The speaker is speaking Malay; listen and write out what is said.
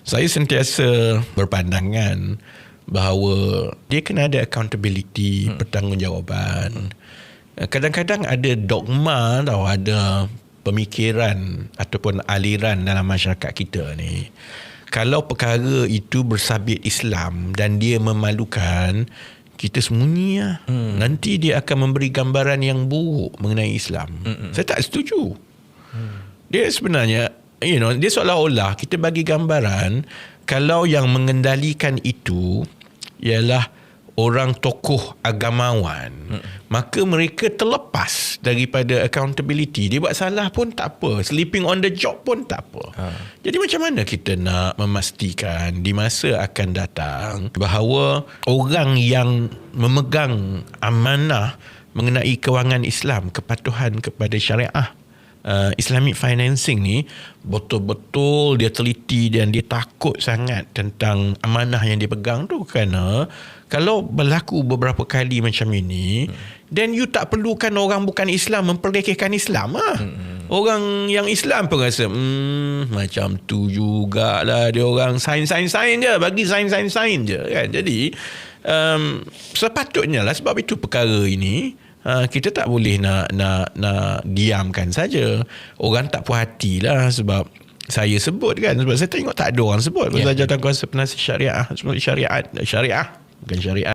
Saya sentiasa berpandangan bahawa dia kena ada accountability, pertanggungjawaban. Kadang-kadang ada dogma atau ada pemikiran ataupun aliran dalam masyarakat kita ni. Kalau perkara itu bersabit Islam dan dia memalukan, kita sembunyi lah. Nanti dia akan memberi gambaran yang buruk mengenai Islam. Saya tak setuju. Dia sebenarnya, dia seolah-olah kita bagi gambaran kalau yang mengendalikan itu ialah orang tokoh agamawan, maka mereka terlepas daripada accountability. Dia buat salah pun tak apa, sleeping on the job pun tak apa. Jadi macam mana kita nak memastikan di masa akan datang bahawa orang yang memegang amanah mengenai kewangan Islam, kepatuhan kepada syariah, Islamic financing ni betul-betul dia teliti dan dia takut sangat tentang amanah yang dia pegang tu. Kerana kalau berlaku beberapa kali macam ini, then you tak perlukan orang bukan Islam memperlekehkan Islam lah. Orang yang Islam pun rasa macam tu jugalah dia orang sains je, bagi sains je kan. Jadi sepatutnya lah, sebab itu perkara ini kita tak boleh nak diamkan saja. Orang tak puas hati lah sebab saya sebut kan, sebab saya tengok tak ada orang sebut pasal jawatankuasa penasihat syariah, bukan syariat.